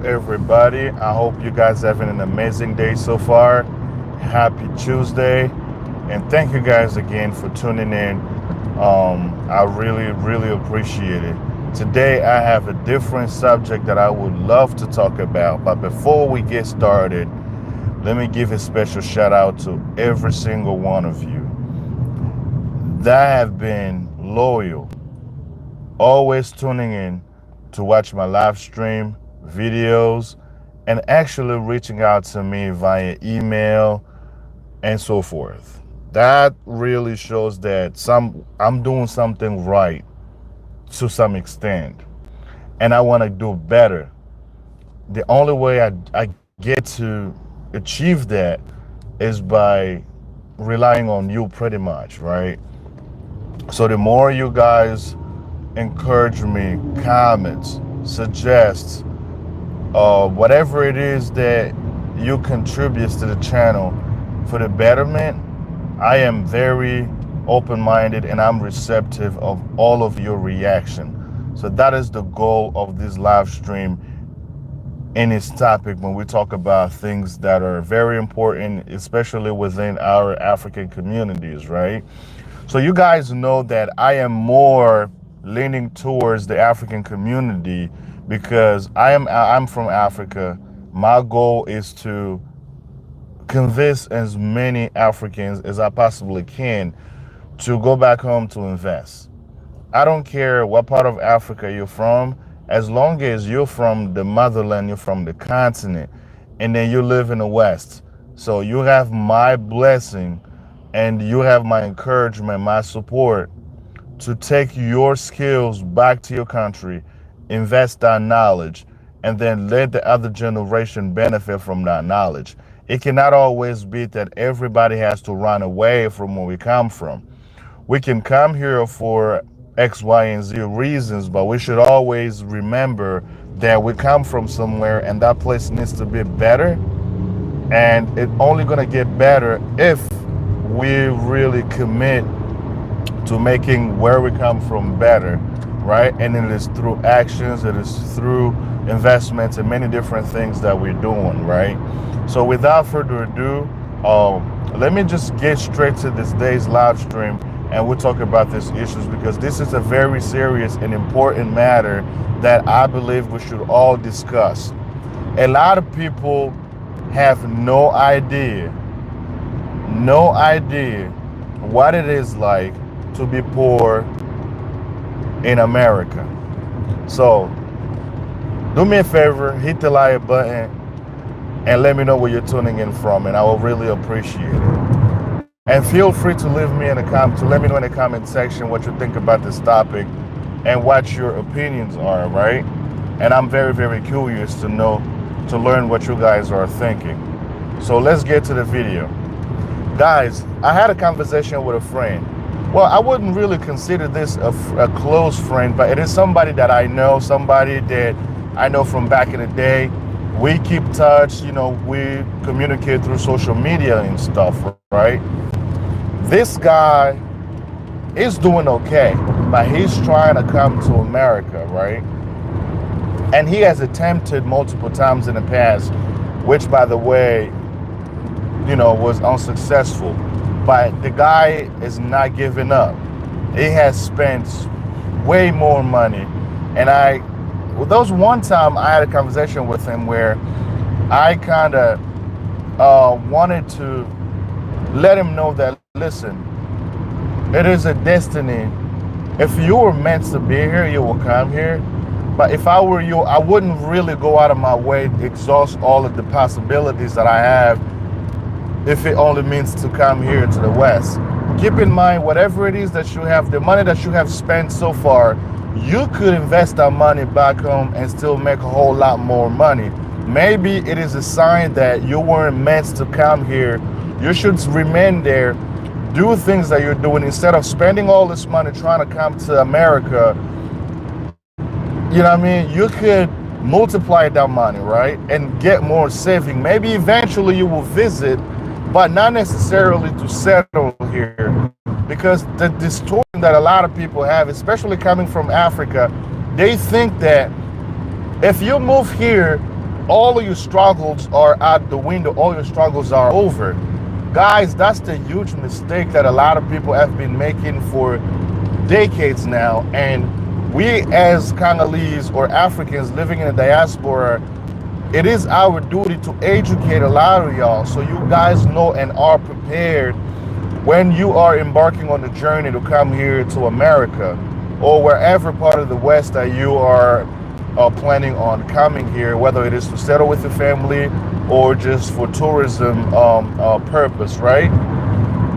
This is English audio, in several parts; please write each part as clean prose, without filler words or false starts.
everybody. I hope you guys having an amazing day so far. Happy Tuesday, and thank you guys again for tuning in. I really appreciate it. Today, I have a different subject that I would love to talk about, but before we get started, let me give a special shout out to every single one of you that have been loyal, always tuning in to watch my live stream videos and actually reaching out to me via email and so forth. That really shows that I'm doing something right to some extent, and I want to do better. The only way I get to achieve that is by relying on you pretty much, right? So the more you guys encourage me, comments, suggest, whatever it is that you contribute to the channel for the betterment, I am very open-minded and I'm receptive of all of your reaction. So that is the goal of this live stream in its topic when we talk about things that are very important, especially within our African communities, right? So you guys know that I am more leaning towards the African community because I'm from Africa. My goal is to convince as many Africans as I possibly can to go back home to invest. I don't care what part of Africa you're from, as long as you're from the motherland, you're from the continent, and then you live in the West. So you have my blessing and you have my encouragement, my support to take your skills back to your country, invest that knowledge, and then let the other generation benefit from that knowledge. It cannot always be that everybody has to run away from where we come from. We can come here for X, Y, and Z reasons, but we should always remember that we come from somewhere and that place needs to be better. And it's only going to get better if we really commit to making where we come from better, right? And it is through actions, it is through investments and many different things that we're doing, right? So without further ado, let me just get straight to this day's live stream and we'll talk about these issues because this is a very serious and important matter that I believe we should all discuss. A lot of people have no idea what it is like to be poor in America. So do me a favor, hit the like button and let me know where you're tuning in from, and I will really appreciate it. And feel free to leave me in the to let me know in the comment section what you think about this topic and what your opinions are, right? And I'm very curious to learn what you guys are thinking. So let's get to the video. Guys, I had a conversation with a friend. Well, I wouldn't really consider this a close friend, but it is somebody that I know, somebody that I know from back in the day. We keep touch, we communicate through social media and stuff, right? This guy is doing okay, but he's trying to come to America, right? And he has attempted multiple times in the past, which, by the way, was unsuccessful. But the guy is not giving up. He has spent way more money. And there was one time I had a conversation with him where I kind of wanted to let him know that, listen, it is a destiny. If you were meant to be here, you will come here. But if I were you, I wouldn't really go out of my way to exhaust all of the possibilities that I have if it only means to come here to the West. Keep in mind, whatever it is that you have, the money that you have spent so far, you could invest that money back home and still make a whole lot more money. Maybe it is a sign that you weren't meant to come here. You should remain there, do things that you're doing instead of spending all this money trying to come to America. You know what I mean? You could multiply that money, right? And get more saving. Maybe eventually you will visit, but not necessarily to settle here. Because the distortion that a lot of people have, especially coming from Africa, they think that if you move here, all of your struggles are out the window, all your struggles are over. Guys, that's the huge mistake that a lot of people have been making for decades now. And we as Congolese or Africans living in the diaspora, it is our duty to educate a lot of y'all so you guys know and are prepared when you are embarking on the journey to come here to America or wherever part of the West that you are planning on coming here, whether it is to settle with your family or just for tourism purpose, right?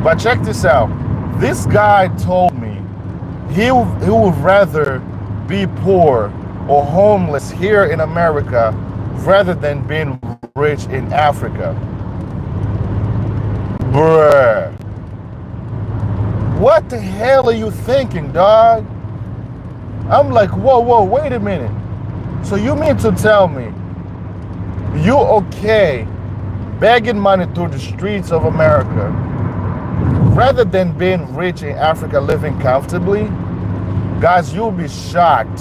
But check this out. This guy told me he would rather be poor or homeless here in America rather than being rich in Africa. Bruh. What the hell are you thinking, dog? I'm like, whoa, wait a minute. So you mean to tell me you okay begging money through the streets of America rather than being rich in Africa living comfortably? Guys, you'll be shocked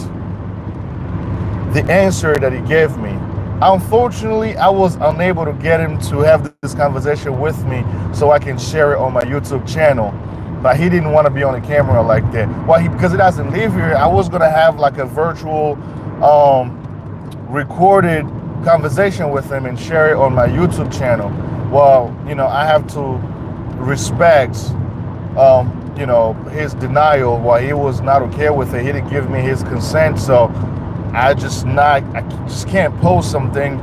the answer that he gave me. Unfortunately, I was unable to get him to have this conversation with me so I can share it on my YouTube channel. But he didn't want to be on the camera like that. Well, because he doesn't live here, I was going to have like a virtual recorded conversation with him and share it on my YouTube channel. Well, you know, I have to respect, you know, his denial. While he was not okay with it, he didn't give me his consent. So I just can't post something,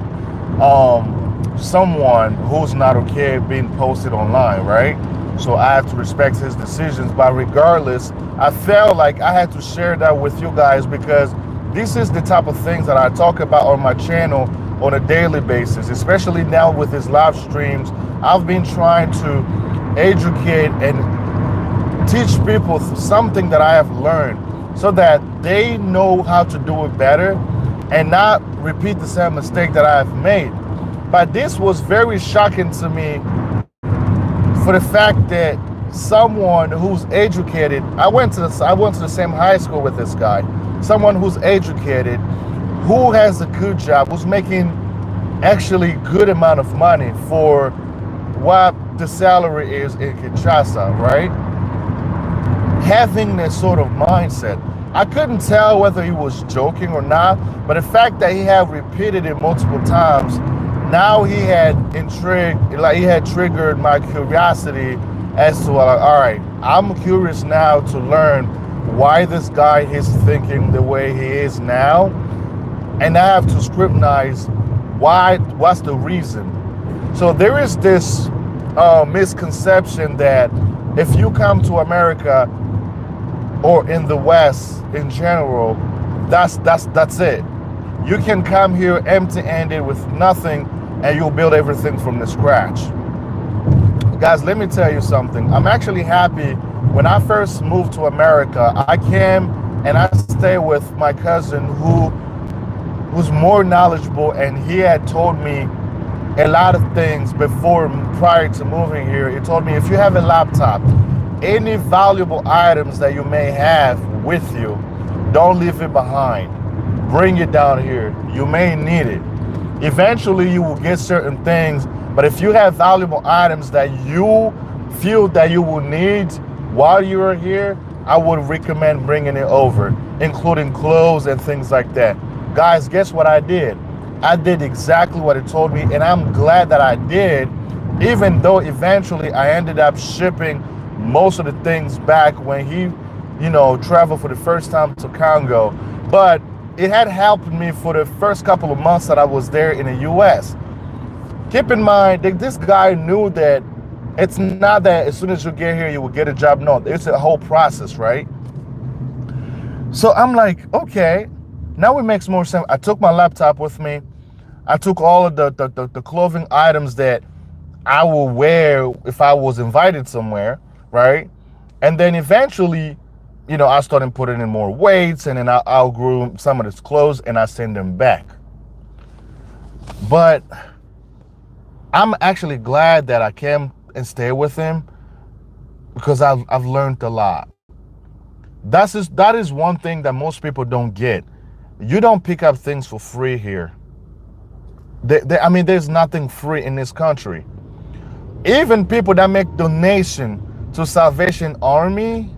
someone who's not okay being posted online, right? So I have to respect his decisions. But regardless, I felt like I had to share that with you guys because this is the type of things that I talk about on my channel on a daily basis, especially now with his live streams. I've been trying to educate and teach people something that I have learned so that they know how to do it better and not repeat the same mistake that I have made. But this was very shocking to me for the fact that someone who's educated, I went to the same high school with this guy, someone who's educated, who has a good job, who's making actually good amount of money for what the salary is in Kinshasa, right? Having that sort of mindset. I couldn't tell whether he was joking or not, but the fact that he had repeated it multiple times, now he had triggered my curiosity as to, like, all right, I'm curious now to learn why this guy is thinking the way he is now, and I have to scrutinize what's the reason. So there is this misconception that if you come to America or in the West in general, that's it. You can come here empty-handed with nothing and you'll build everything from the scratch. Guys, let me tell you something. I'm actually happy. When I first moved to America, I came and I stayed with my cousin who's more knowledgeable, and he had told me a lot of things prior to moving here. He told me, if you have a laptop, any valuable items that you may have with you, don't leave it behind. Bring it down here. You may need it. Eventually you will get certain things, but if you have valuable items that you feel that you will need while you are here, I would recommend bringing it over, including clothes and things like that. Guys, guess what I did? I did exactly what he told me, and I'm glad that I did, even though eventually I ended up shipping most of the things back when he, traveled for the first time to Congo. But it had helped me for the first couple of months that I was there in the US. Keep in mind that this guy knew that it's not that as soon as you get here, you will get a job. No, it's a whole process, right? So I'm like, okay, now it makes more sense. I took my laptop with me. I took all of the clothing items that I will wear if I was invited somewhere, right? And then eventually, I started putting in more weights, and then I outgrew some of his clothes and I send them back. But I'm actually glad that I came and stayed with him because I've learned a lot. That is one thing that most people don't get. You don't pick up things for free here. I mean, there's nothing free in this country. Even people that make donation to Salvation Army,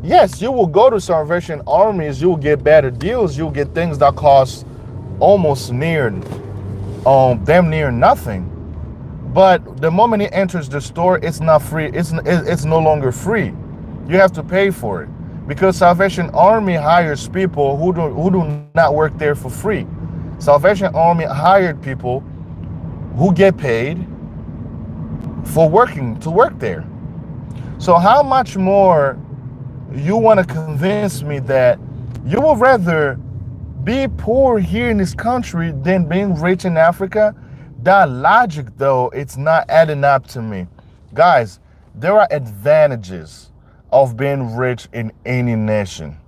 yes, you will go to Salvation Armies, you will get better deals, you'll get things that cost almost near, damn near nothing. But the moment it enters the store, it's not free. It's no longer free. You have to pay for it because Salvation Army hires people who do not work there for free. Salvation Army hired people who get paid for to work there. So how much more you want to convince me that you would rather be poor here in this country than being rich in Africa? That logic, though, it's not adding up to me. Guys, there are advantages of being rich in any nation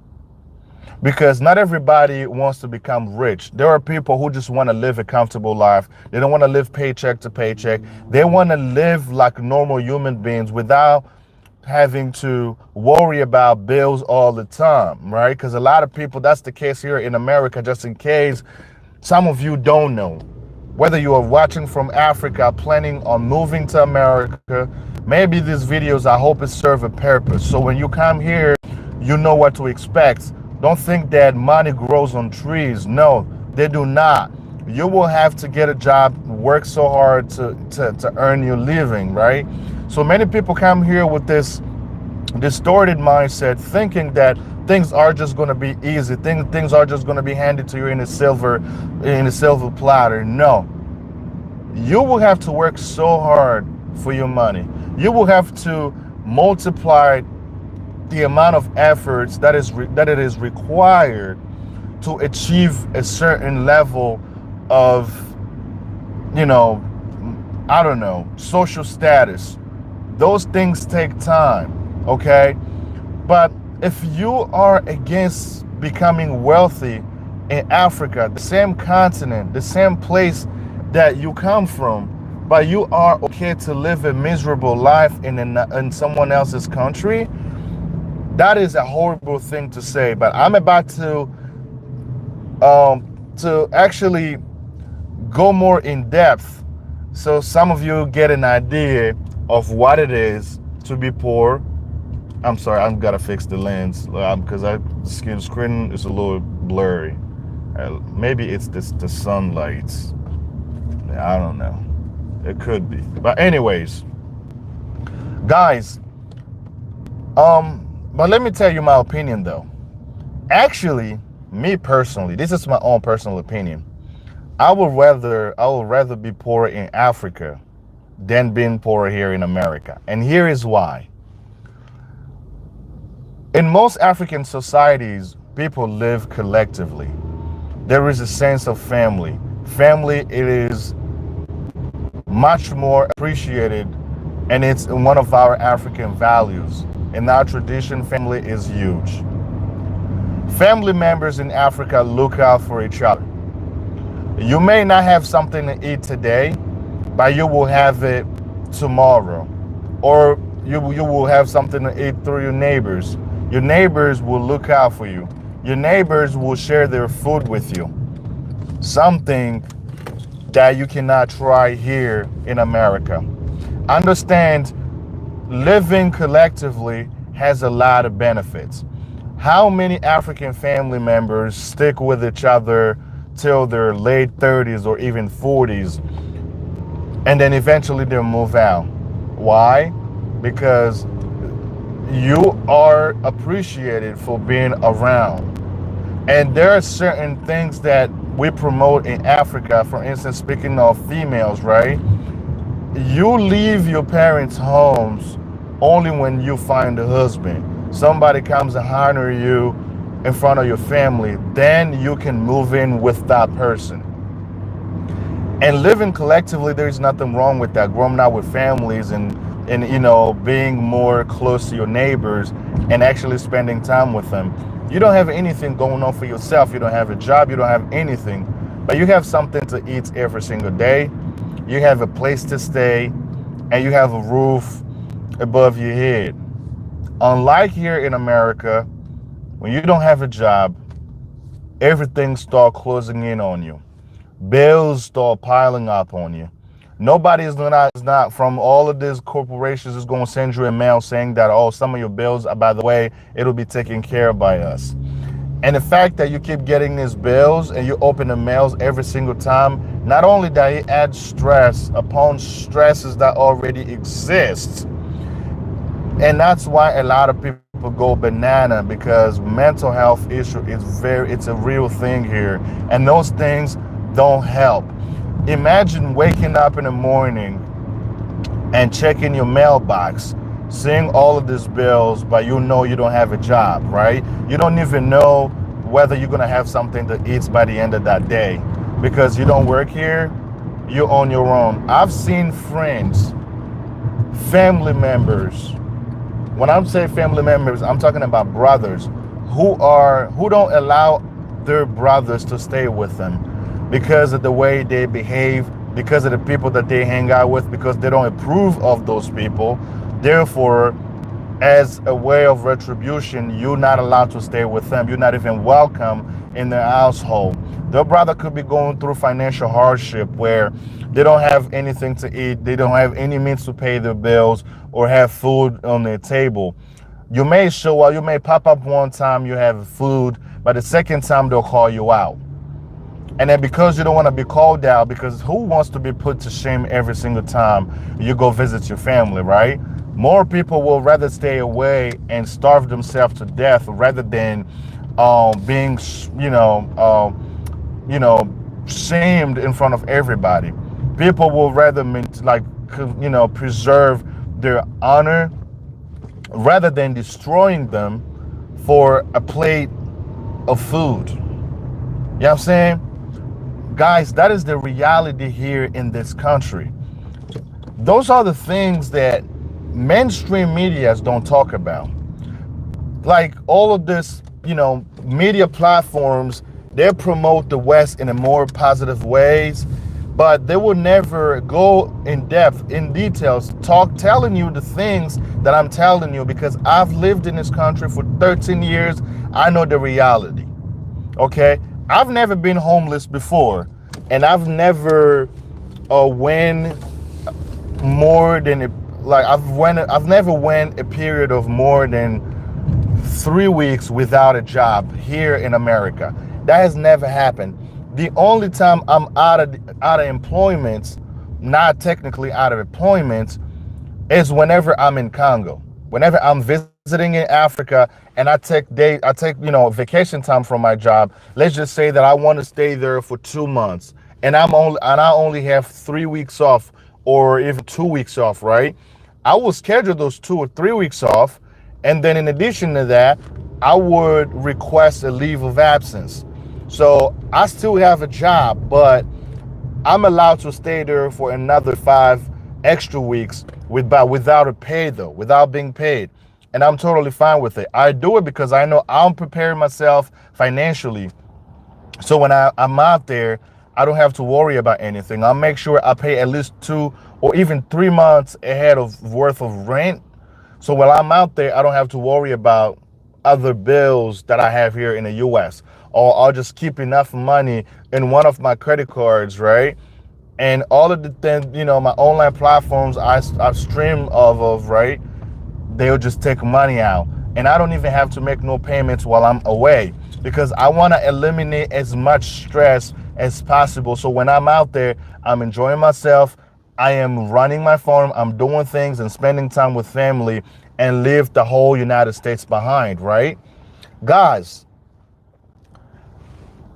because not everybody wants to become rich. There are people who just want to live a comfortable life. They don't want to live paycheck to paycheck. They want to live like normal human beings without having to worry about bills all the time, right? Because a lot of people, that's the case here in America, just in case some of you don't know. Whether you are watching from Africa, planning on moving to America, maybe these videos, I hope it serve a purpose. So when you come here, you know what to expect. Don't think that money grows on trees. No, they do not. You will have to get a job, work so hard to earn your living, right? So many people come here with this distorted mindset, thinking that things are just going to be easy. Things are just going to be handed to you in a silver platter. No, you will have to work so hard for your money. You will have to multiply the amount of efforts that it is required to achieve a certain level of, I don't know, social status. Those things take time, okay? But if you are against becoming wealthy in Africa, the same continent, the same place that you come from, but you are okay to live a miserable life in someone else's country, that is a horrible thing to say. But I'm about to actually go more in depth so some of you get an idea of what it is to be poor. I'm sorry, I've got to fix the lens because the screen is a little blurry. Maybe it's the sunlight. I don't know. It could be. But anyways, guys, but let me tell you my opinion though. Actually, me personally, this is my own personal opinion. I would rather be poor in Africa than being poor here in America. And here is why. In most African societies, people live collectively. There is a sense of family. Family, it is much more appreciated, and it's one of our African values. In our tradition, family is huge. Family members in Africa look out for each other. You may not have something to eat today, but you will have it tomorrow. Or you will have something to eat through your neighbors. Your neighbors will look out for you. Your neighbors will share their food with you. Something that you cannot try here in America. Understand, living collectively has a lot of benefits. How many African family members stick with each other till their late 30s or even 40s, and then eventually they'll move out? Why? Because you are appreciated for being around. And there are certain things that we promote in Africa. For instance, speaking of females, right? You leave your parents' homes only when you find a husband. Somebody comes and hire you in front of your family, then you can move in with that person. And living collectively, there's nothing wrong with that. Growing up with families and being more close to your neighbors and actually spending time with them. You don't have anything going on for yourself. You don't have a job. You don't have anything, but you have something to eat every single day. You have a place to stay, and you have a roof above your head. Unlike here in America, when you don't have a job, everything starts closing in on you. bills start piling up on you. Nobody is not from all of these corporations is going to send you a mail saying that, oh, some of your bills, by the way, it'll be taken care of by us. And the fact that you keep getting these bills and you open the mails every single time, not only that it adds stress upon stresses that already exist, and that's why a lot of people go banana, because mental health issue it's a real thing here, and those things don't help. Imagine waking up in the morning and checking your mailbox, seeing all of these bills, but you know you don't have a job, right? You don't even know whether you're gonna have something to eat by the end of that day because you don't work here, you're on your own. I've seen friends, family members. When I'm saying family members, I'm talking about brothers who don't allow their brothers to stay with them because of the way they behave, because of the people that they hang out with, because they don't approve of those people. Therefore, as a way of retribution, you're not allowed to stay with them. You're not even welcome in their household. Their brother could be going through financial hardship where they don't have anything to eat, they don't have any means to pay their bills or have food on their table. You may show up, you may pop up one time, you have food, but the second time they'll call you out. And then because you don't want to be called out, because who wants to be put to shame every single time you go visit your family, right? More people will rather stay away and starve themselves to death rather than being, shamed in front of everybody. People will rather, preserve their honor rather than destroying them for a plate of food. You know what I'm saying? Guys, that is the reality here in this country. Those are the things that mainstream medias don't talk about. Like all of this, media platforms, they promote the West in a more positive ways, but they will never go in depth, in details, telling you the things that I'm telling you because I've lived in this country for 13 years. I know the reality. Okay? I've never been homeless before, and I've never went more than I've never went a period of more than 3 weeks without a job here in America. That has never happened. The only time I'm out of employment, not technically out of employment, is whenever I'm in Congo. Whenever I'm visiting in Africa and I take vacation time from my job. Let's just say that I want to stay there for 2 months and I only have 3 weeks off or even 2 weeks off, right? I will schedule those 2 or 3 weeks off, and then in addition to that, I would request a leave of absence. So I still have a job, but I'm allowed to stay there for another 5 extra weeks without a pay though, without being paid. And I'm totally fine with it. I do it because I know I'm preparing myself financially. So when I'm out there, I don't have to worry about anything. I'll make sure I pay at least 2 or even 3 months ahead of worth of rent. So while I'm out there, I don't have to worry about other bills that I have here in the US. Or I'll just keep enough money in one of my credit cards, right? And all of the things, my online platforms I stream of, right? They'll just take money out. And I don't even have to make no payments while I'm away because I want to eliminate as much stress as possible. So when I'm out there, I'm enjoying myself. I am running my farm. I'm doing things and spending time with family and leave the whole United States behind, right? Guys,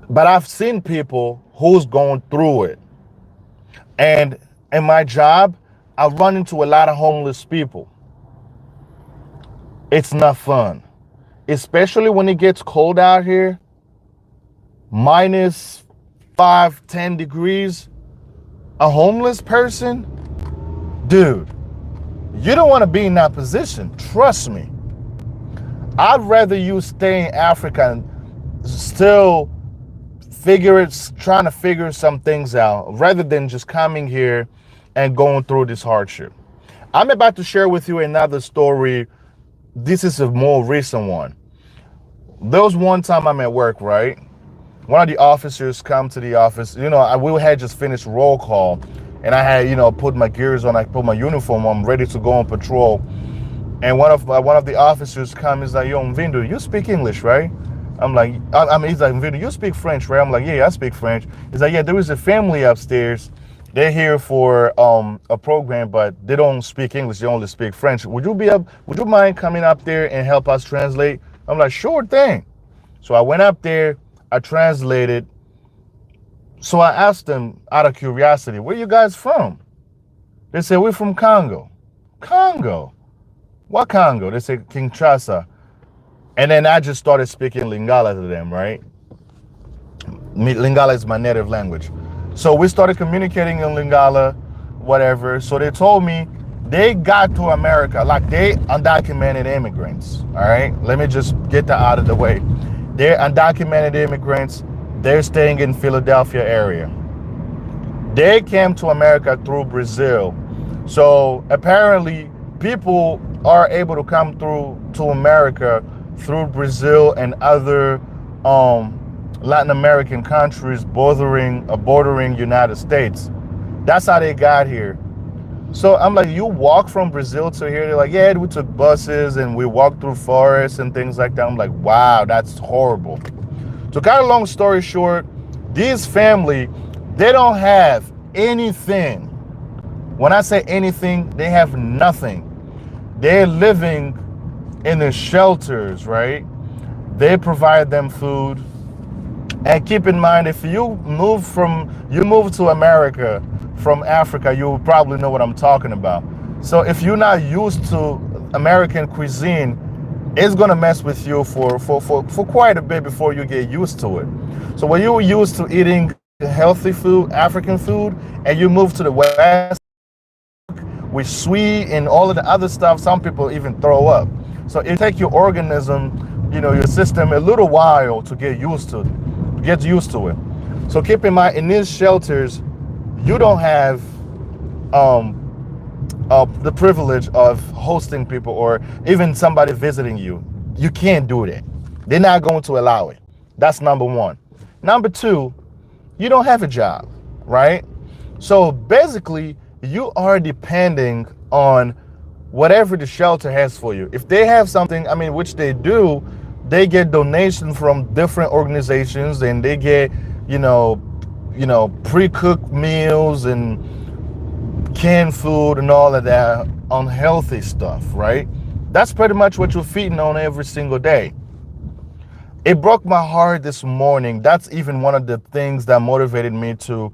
but I've seen people who's going through it. And in my job, I run into a lot of homeless people. It's not fun, especially when it gets cold out here, minus 5, 10 degrees. A homeless person, dude, you don't want to be in that position. Trust me. I'd rather you stay in Africa and still trying to figure some things out rather than just coming here and going through this hardship. I'm about to share with you another story. This is a more recent one. There was one time I'm at work, right? one of the officers come to the office. We had just finished roll call, and I had, put my gears on, I put my uniform on, ready to go on patrol. And one of the officers comes, he's like, "Yo, Mvindo, you speak English, right?" I'm like, he's like, "Mvindo, you speak French, right?" I'm like, "Yeah, I speak French." He's like, "Yeah, there is a family upstairs. They're here for a program, but they don't speak English. They only speak French. Would you mind coming up there and help us translate?" I'm like, "Sure thing." So I went up there, I translated. So I asked them out of curiosity, "Where you guys from?" They said, "We're from Congo." Congo? What Congo? They said Kinshasa. And then I just started speaking Lingala to them, right? Lingala is my native language. So we started communicating in Lingala, whatever. So they told me they got to America, like they undocumented immigrants, all right? Let me just get that out of the way. They're undocumented immigrants. They're staying in Philadelphia area. They came to America through Brazil. So apparently people are able to come through to America through Brazil and other Latin American countries bordering United States. That's how they got here. So I'm like, "You walk from Brazil to here?" They're like, "Yeah, we took buses and we walked through forests and things like that." I'm like, "Wow, that's horrible." To cut a long story short, these family, they don't have anything. When I say anything, they have nothing. They're living in the shelters, right? They provide them food. And keep in mind, if you move to America from Africa, you probably know what I'm talking about. So if you're not used to American cuisine, it's gonna mess with you for quite a bit before you get used to it. So when you're used to eating healthy food, African food, and you move to the West with sweet and all of the other stuff, some people even throw up. So it takes your organism, your system, a little while to get used to it. So keep in mind, in these shelters, you don't have the privilege of hosting people or even somebody visiting you. You can't do that. They're not going to allow it. That's number one. Number two, you don't have a job, right? So basically, you are depending on whatever the shelter has for you. If they have something, which they do, they get donations from different organizations, and they get, pre-cooked meals and canned food and all of that unhealthy stuff, right? That's pretty much what you're feeding on every single day. It broke my heart this morning. That's even one of the things that motivated me to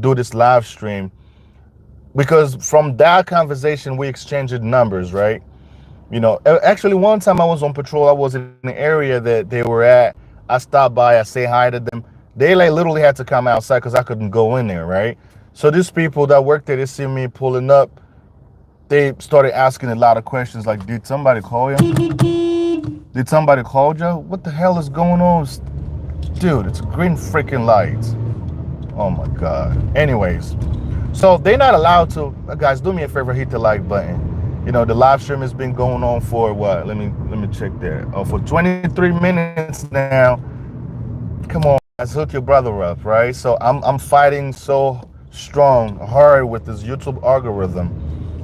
do this live stream. Because from that conversation, we exchanged numbers, right? Actually, one time I was on patrol. I was in the area that they were at. I stopped by. I say hi to them. They literally had to come outside because I couldn't go in there, right? So these people that worked there, they see me pulling up. They started asking a lot of questions like, "Did somebody call you? Did somebody call you? What the hell is going on?" Dude, it's green freaking lights. Oh my God. Anyways. So they're not allowed to, guys, do me a favor, hit the like button. The live stream has been going on for what? Let me check there. For 23 minutes now. Come on, let's hook your brother up, right? So I'm fighting so hard with this YouTube algorithm.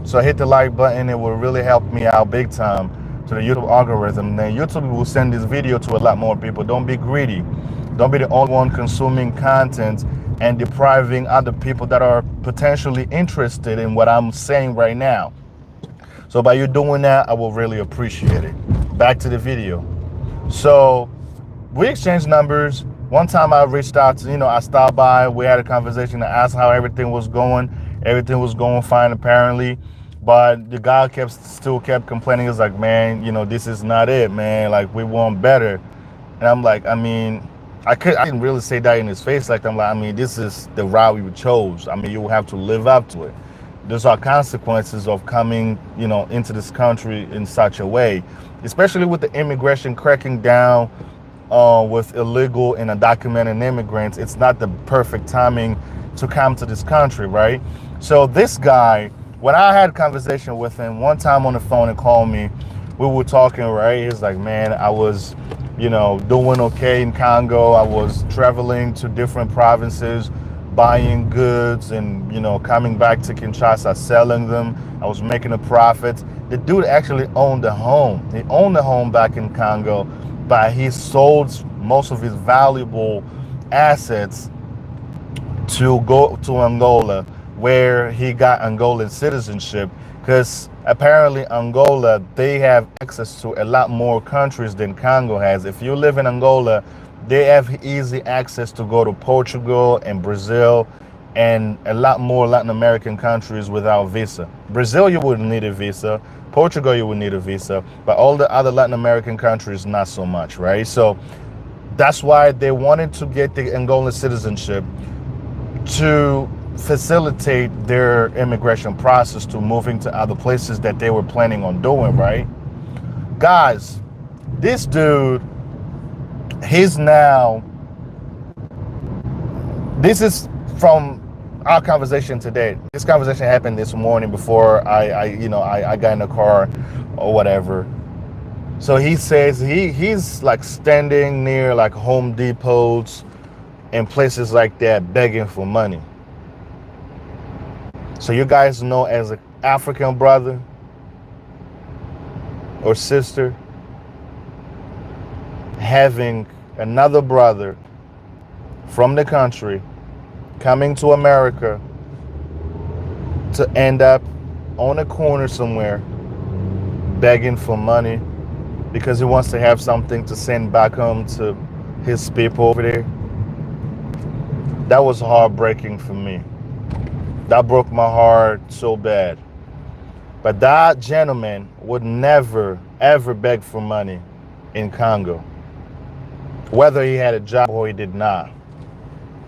So hit the like button. It will really help me out big time to the YouTube algorithm. Then YouTube will send this video to a lot more people. Don't be greedy. Don't be the only one consuming content and depriving other people that are potentially interested in what I'm saying right now. So by you doing that, I will really appreciate it. Back to the video. So we exchanged numbers. One time I reached out to, I stopped by, we had a conversation, I asked how everything was going. Everything was going fine apparently. But the guy still kept complaining. He was like, "Man, this is not it, man. Like, we want better." And I'm like, I didn't really say that in his face. Like, I'm like, this is the route we chose. You will have to live up to it. Those are consequences of coming, into this country in such a way, especially with the immigration cracking down with illegal and undocumented immigrants. It's not the perfect timing to come to this country, right? So this guy, when I had a conversation with him one time on the phone and called me, we were talking, right? He's like, "Man, I was doing okay in Congo. I was traveling to different provinces, buying goods and, coming back to Kinshasa, selling them. I was making a profit. The dude actually owned a home. He owned a home back in Congo, but he sold most of his valuable assets to go to Angola, where he got Angolan citizenship, because apparently Angola, they have access to a lot more countries than Congo has. If you live in Angola, they have easy access to go to Portugal and Brazil and a lot more Latin American countries without visa. Brazil, you wouldn't need a visa. Portugal, you would need a visa, but all the other Latin American countries, not so much, right? So that's why they wanted to get the Angolan citizenship to facilitate their immigration process to moving to other places that they were planning on doing, right? Guys, this dude, this is from our conversation today. This conversation happened this morning before I got in the car or whatever. So he says he's like standing near like Home Depots and places like that begging for money. So you guys know, as an African brother or sister, having another brother from the country coming to America to end up on a corner somewhere begging for money because he wants to have something to send back home to his people over there. That was heartbreaking for me. That broke my heart so bad. But that gentleman would never, ever beg for money in Congo, whether he had a job or he did not,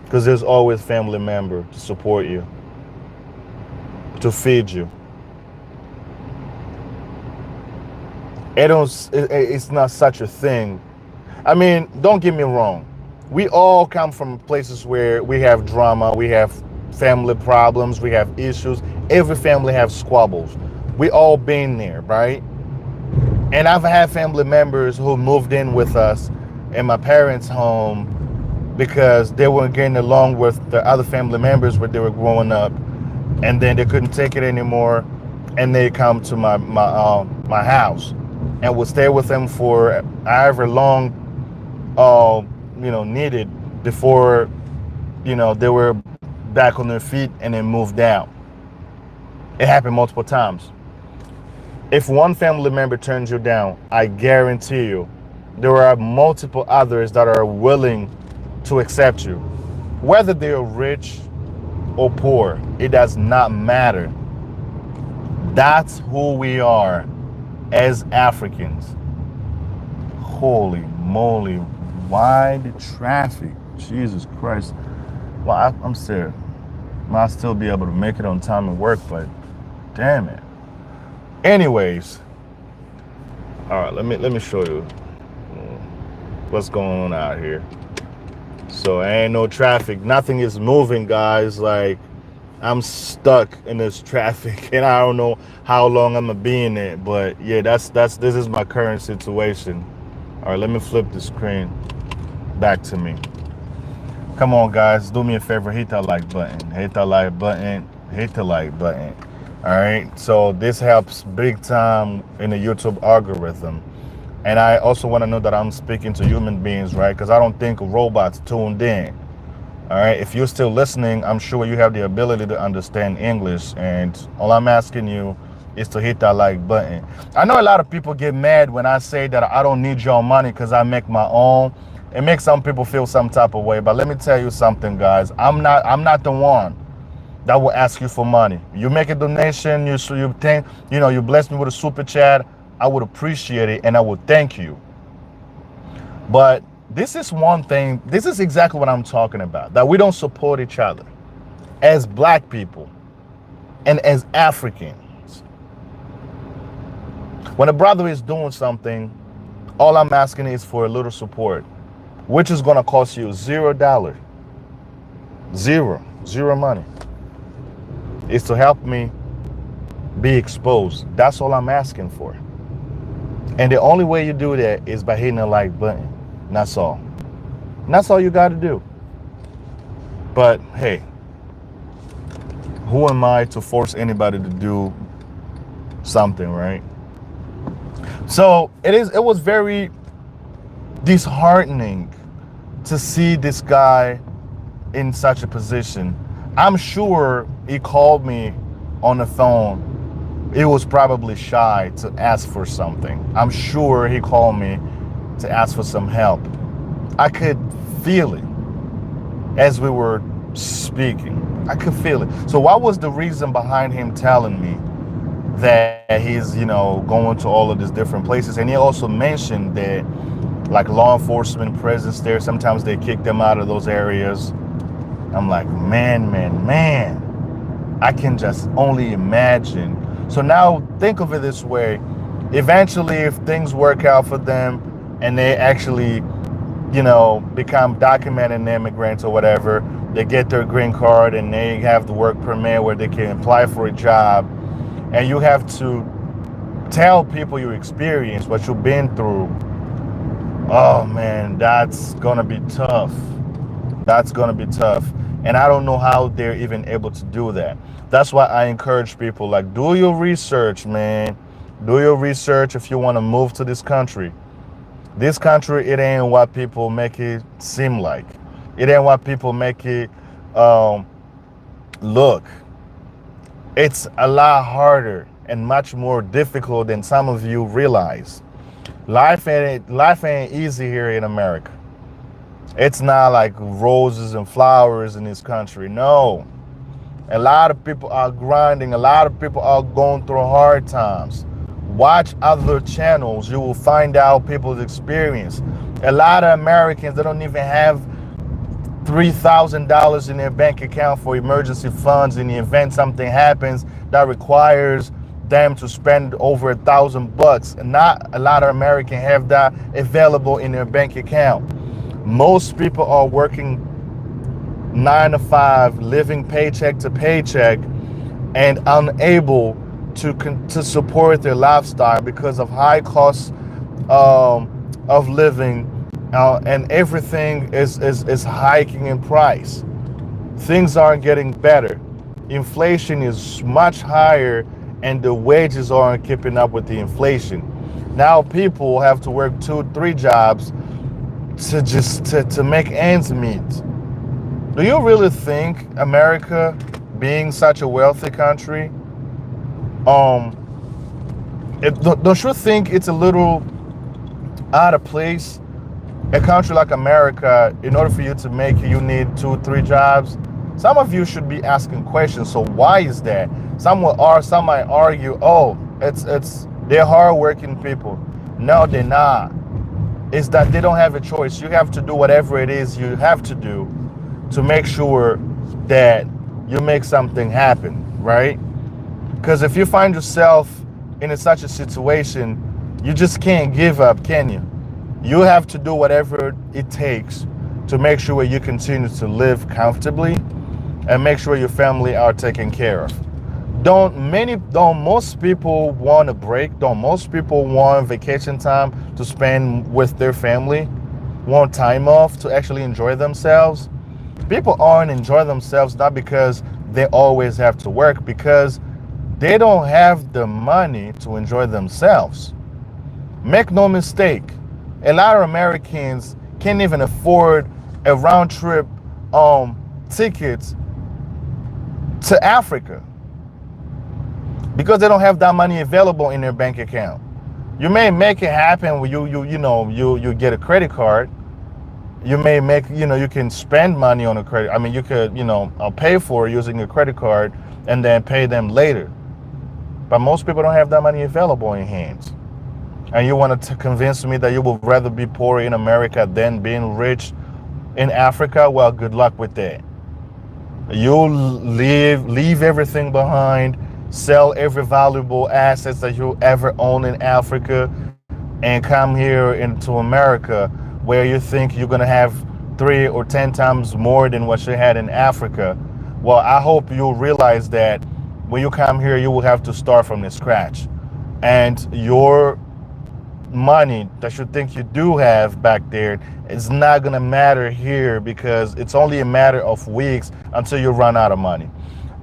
because there's always family member to support you, to feed you. It's not such a thing. I mean, don't get me wrong. We all come from places where we have drama, we have family problems, we have issues. Every family has squabbles. We all been there, right? And I've had family members who moved in with us in my parents' home because they weren't getting along with the other family members where they were growing up, and then they couldn't take it anymore, and they come to my house and would stay with them for however long needed before they were back on their feet and then moved out. It happened multiple times. If one family member turns you down, I guarantee you there are multiple others that are willing to accept you. Whether they're rich or poor, it does not matter. That's who we are as Africans. Holy moly, why the traffic? Jesus Christ. Well, I'm serious. Might still be able to make it on time at work, but damn it. Anyways, all right, let me show you what's going on out here. So ain't no traffic, nothing is moving, guys. Like, I'm stuck in this traffic and I don't know how long I'm gonna be in it, but yeah, this is my current situation. All right, let me flip the screen back to me. Come on, guys, do me a favor, hit that like button, hit that like button, hit the like button. All right, so this helps big time in the YouTube algorithm. And I also want to know that I'm speaking to human beings, right? Because I don't think robots tuned in. All right, if you're still listening, I'm sure you have the ability to understand English. And all I'm asking you is to hit that like button. I know a lot of people get mad when I say that I don't need your money because I make my own. It makes some people feel some type of way. But let me tell you something, guys. I'm not the one that will ask you for money. You make a donation, you think, you bless me with a super chat, I would appreciate it and I would thank you. But this is one thing, this is exactly what I'm talking about, that we don't support each other as black people and as Africans. When a brother is doing something, all I'm asking is for a little support, which is gonna cost you $0. Zero money. Is to help me be exposed. That's all I'm asking for. And the only way you do that is by hitting the like button. That's all. And that's all you got to do. But hey, who am I to force anybody to do something, right? So it was very disheartening to see this guy in such a position. I'm sure he called me on the phone. He was probably shy to ask for something. I'm sure he called me to ask for some help. I could feel it as we were speaking. I could feel it. So what was the reason behind him telling me that he's, going to all of these different places? And he also mentioned that like law enforcement presence there, sometimes they kick them out of those areas. I'm like, man, I can just only imagine. So now think of it this way. Eventually, if things work out for them and they actually, become documented immigrants or whatever, they get their green card and they have the work permit where they can apply for a job, and you have to tell people your experience, what you've been through. Oh man, that's gonna be tough. That's gonna be tough. And I don't know how they're even able to do that. That's why I encourage people, like, do your research, man. Do your research if you want to move to this country. This country, it ain't what people make it seem like. It ain't what people make it look. It's a lot harder and much more difficult than some of you realize. Life ain't easy here in America. It's not like roses and flowers in this country. No. A lot of people are grinding. A lot of people are going through hard times. Watch other channels. You will find out people's experience. A lot of Americans, they don't even have $3,000 in their bank account for emergency funds in the event something happens that requires them to spend over $1,000. And not a lot of Americans have that available in their bank account. Most people are working 9 to 5, living paycheck to paycheck, and unable to support their lifestyle because of high costs of living, and everything is hiking in price. Things aren't getting better. Inflation is much higher, and the wages aren't keeping up with the inflation. Now people have to work 2-3 jobs to make ends meet. Do you really think America, being such a wealthy country, don't you think it's a little out of place? A country like America, in order for you to make it, you need 2-3 jobs. Some of you should be asking questions. So why is that? Some might argue, oh, they're hardworking people. No, they're not. It's that they don't have a choice. You have to do whatever it is you have to do to make sure that you make something happen, right? Because if you find yourself in such a situation, you just can't give up, can you? You have to do whatever it takes to make sure you continue to live comfortably and make sure your family are taken care of. Don't most people want a break? Don't most people want vacation time to spend with their family? Want time off to actually enjoy themselves? People aren't enjoying themselves not because they always have to work, because they don't have the money to enjoy themselves. Make no mistake, a lot of Americans can't even afford a round trip ticket to Africa because they don't have that money available in their bank account. You may make it happen when you get a credit card. You may make, you can spend money on a credit. I mean, you could, pay for it using a credit card and then pay them later. But most people don't have that money available in hands. And you want to convince me that you would rather be poor in America than being rich in Africa? Well, good luck with that. You'll leave everything behind, sell every valuable assets that you ever own in Africa, and come here into America where you think you're going to have 3 or 10 times more than what you had in Africa. Well, I hope you'll realize that when you come here, you will have to start from the scratch. And your money that you think you do have back there is not going to matter here, because it's only a matter of weeks until you run out of money.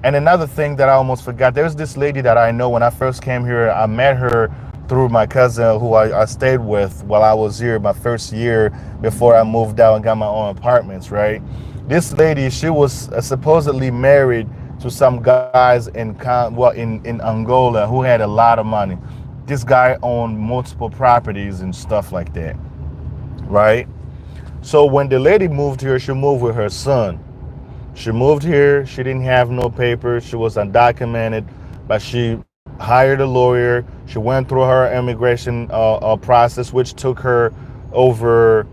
And another thing that I almost forgot, there's this lady that I know. When I first came here, I met her through my cousin who I stayed with while I was here my first year before I moved out and got my own apartments, right? This lady, she was supposedly married to some guys in Angola who had a lot of money. This guy owned multiple properties and stuff like that, right? So when the lady moved here, she moved with her son. She moved here. She didn't have no papers. She was undocumented, but she hired a lawyer. She went through her immigration process, which took her over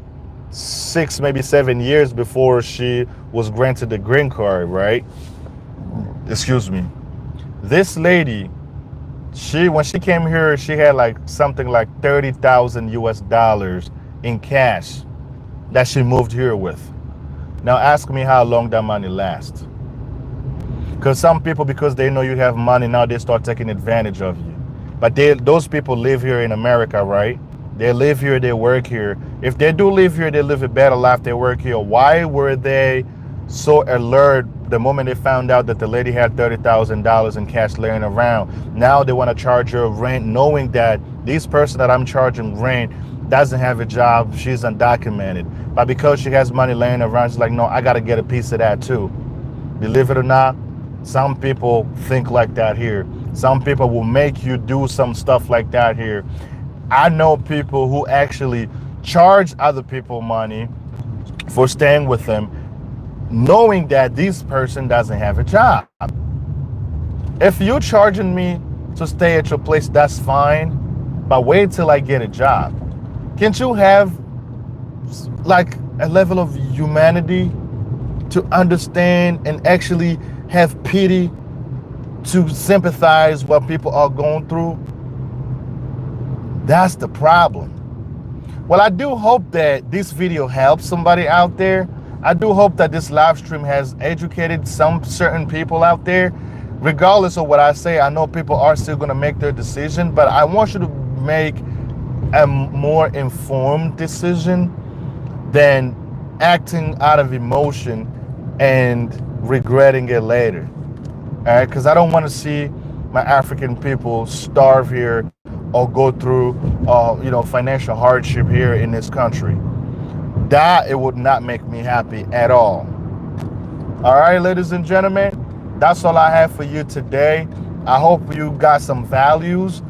6, maybe 7 years before she was granted the green card, right? Excuse me. This lady, when she came here, she had like something like 30,000 US dollars in cash that she moved here with. Now ask me how long that money lasts. Because some people, because they know you have money, now they start taking advantage of you. But those people live here in America, right? They live here, they work here. If they do live here, they live a better life, they work here. Why were they so alert the moment they found out that the lady had $30,000 in cash laying around? Now they want to charge her rent, knowing that this person that I'm charging rent doesn't have a job, she's undocumented. But because she has money laying around, she's like, no, I got to get a piece of that too. Believe it or not, some people think like that here. Some people will make you do some stuff like that here. I know people who actually charge other people money for staying with them, knowing that this person doesn't have a job. If you're charging me to stay at your place, that's fine, but wait till I get a job. Can't you have like a level of humanity to understand and actually have pity to sympathize what people are going through? That's the problem. Well, I do hope that this video helps somebody out there. I do hope that this live stream has educated some certain people out there. Regardless of what I say, I know people are still going to make their decision, but I want you to make a more informed decision than acting out of emotion and regretting it later. All right, because I don't want to see my African people starve here or go through financial hardship here in this country. That it would not make me happy at all. All right, ladies and gentlemen, that's all I have for you today. I hope you got some values.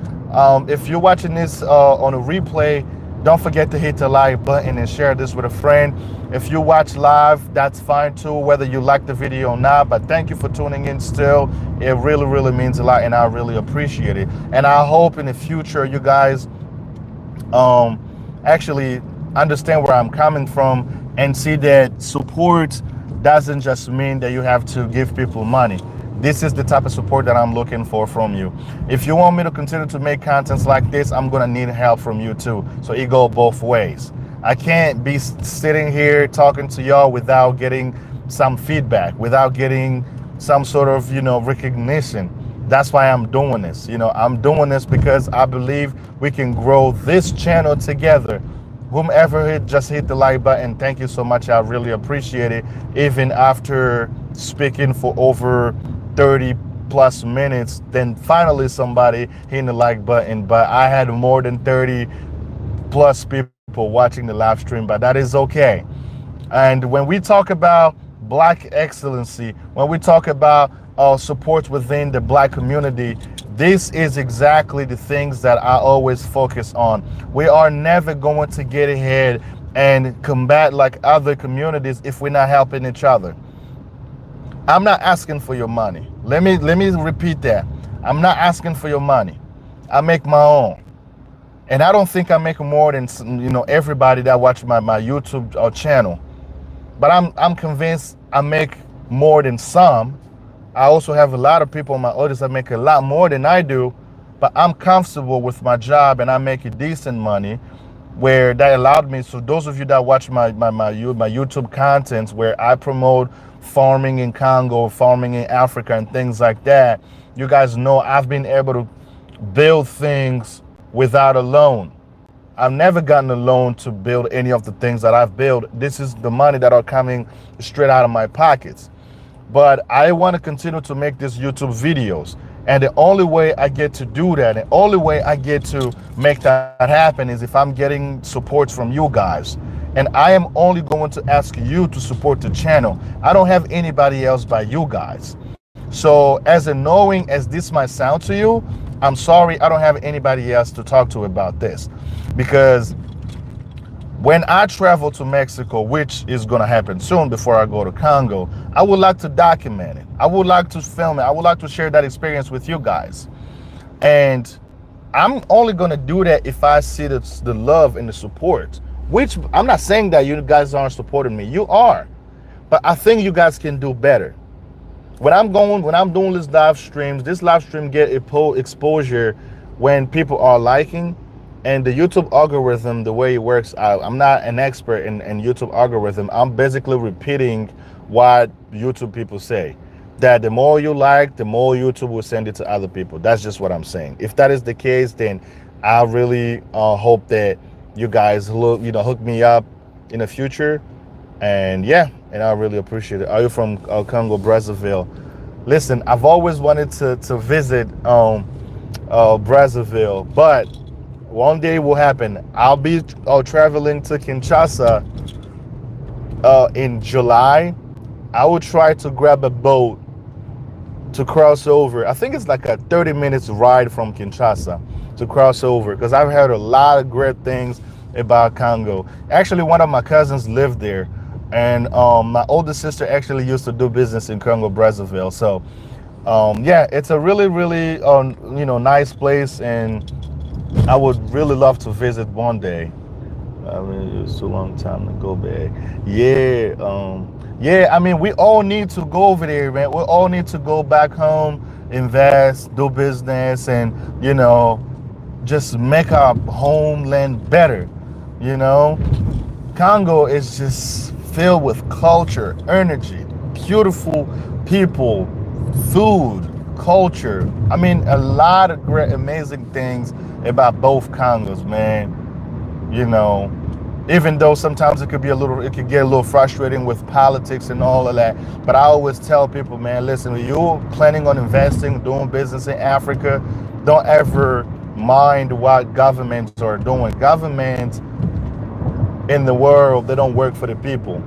If you're watching this on a replay, don't forget to hit the like button and share this with a friend. If you watch live, that's fine too, whether you like the video or not. But thank you for tuning in still. It really, really means a lot, and I really appreciate it. And I hope in the future you guys actually understand where I'm coming from and see that support doesn't just mean that you have to give people money. This is the type of support that I'm looking for from you. If you want me to continue to make contents like this, I'm gonna need help from you too. So it goes both ways. I can't be sitting here talking to y'all without getting some feedback, without getting some sort of, recognition. That's why I'm doing this. I'm doing this because I believe we can grow this channel together. Whomever just hit the like button, thank you so much. I really appreciate it. Even after speaking for over 30 plus minutes, then finally somebody hitting the like button. But I had more than 30 plus people watching the live stream, but that is okay. And when we talk about Black excellency, when we talk about support within the Black community, this is exactly the things that I always focus on. We are never going to get ahead and combat like other communities if we're not helping each other. I'm not asking for your money. Let me repeat that. I'm not asking for your money. I make my own. And I don't think I make more than everybody that watch my YouTube channel. But I'm convinced I make more than some. I also have a lot of people in my audience that make a lot more than I do, but I'm comfortable with my job and I make a decent money where that allowed me. So those of you that watch my YouTube content where I promote farming in Congo, farming in Africa and things like that, you guys know I've been able to build things without a loan. I've never gotten a loan to build any of the things that I've built. This is the money that are coming straight out of my pockets. But I want to continue to make these YouTube videos. And the only way I get to do that, the only way I get to make that happen is if I'm getting support from you guys. And I am only going to ask you to support the channel. I don't have anybody else but you guys. So as annoying as this might sound to you, I'm sorry I don't have anybody else to talk to about this. Because when I travel to Mexico, which is going to happen soon before I go to Congo, I would like to document it. I would like to film it. I would like to share that experience with you guys. And I'm only going to do that if I see the love and the support, which I'm not saying that you guys aren't supporting me. You are. But I think you guys can do better. When I'm doing these live streams, this live stream get exposure when people are liking. And the YouTube algorithm, the way it works, I'm not an expert in YouTube algorithm. I'm basically repeating what YouTube people say. That the more you like, the more YouTube will send it to other people. That's just what I'm saying. If that is the case, then I really hope that you guys hook me up in the future. And yeah, and I really appreciate it. Are you from Congo, Brazzaville? Listen, I've always wanted to visit Brazzaville, but one day will happen. I'll be traveling to Kinshasa in July. I will try to grab a boat to cross over. I think it's like a 30 minutes ride from Kinshasa to cross over, because I've heard a lot of great things about Congo. Actually, one of my cousins lived there, and my older sister actually used to do business in Congo, Brazzaville. So yeah, it's a really, really nice place, and I would really love to visit one day. I mean, it's a long time to go back. Yeah, yeah. I mean, we all need to go over there, man. We all need to go back home, invest, do business, and just make our homeland better. Congo is just filled with culture, energy, beautiful people, food, culture. I mean, a lot of great, amazing things about both Congos, man. Even though sometimes it could get a little frustrating with politics and all of that. But I always tell people, man, listen, when you're planning on investing, doing business in Africa, don't ever mind what governments are doing. Governments in the world, they don't work for the people.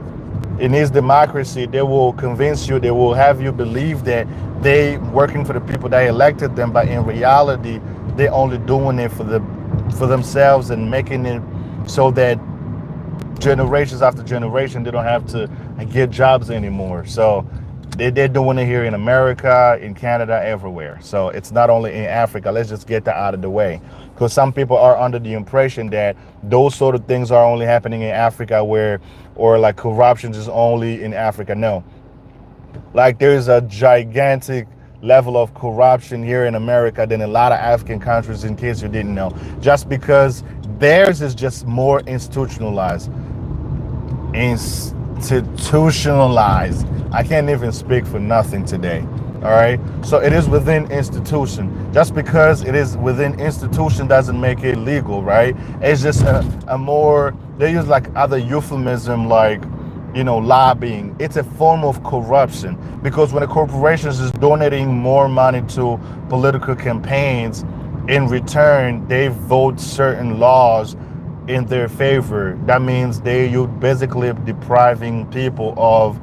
In this democracy, they will convince you, they will have you believe that they working for the people that elected them, but in reality, they're only doing it for themselves and making it so that generations after generation, they don't have to get jobs anymore. So they're doing it here in America, in Canada, everywhere. So it's not only in Africa. Let's just get that out of the way, because some people are under the impression that those sort of things are only happening in Africa, or like corruption is only in Africa. No, like there's a gigantic level of corruption here in America than a lot of African countries, in case you didn't know, just because theirs is just more institutionalized. I can't even speak for nothing today. All right, so it is within institution. Just because it is within institution doesn't make it legal, right? It's just a more, they use like other euphemism, like lobbying. It's a form of corruption, because when a corporation is donating more money to political campaigns, in return they vote certain laws in their favor. That means you basically depriving people of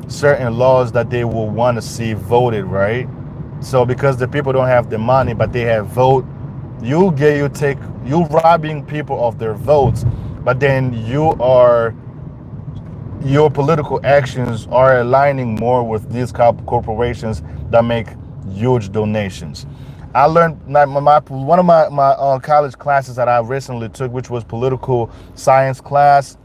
certain laws that they will want to see voted, right? So because the people don't have the money but they have vote, you robbing people of their votes, but then your political actions are aligning more with these corporations that make huge donations. I learned one of my college classes that I recently took, which was political science class.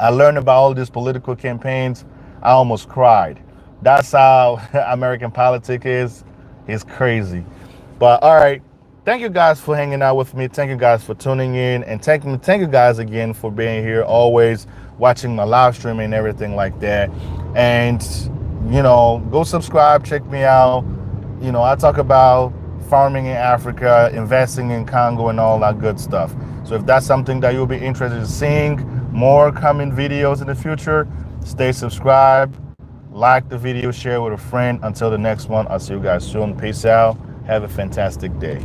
I learned about all these political campaigns. I almost cried. That's how American politics is. It's crazy. But all right, thank you guys for hanging out with me. Thank you guys for tuning in, and thank you guys again for being here, always watching my live stream and everything like that. And go subscribe, check me out. I talk about farming in Africa, investing in Congo, and all that good stuff. So if that's something that you'll be interested in seeing more coming videos in the future, stay subscribed, like the video, share with a friend. Until the next one, I'll see you guys soon. Peace out. Have a fantastic day.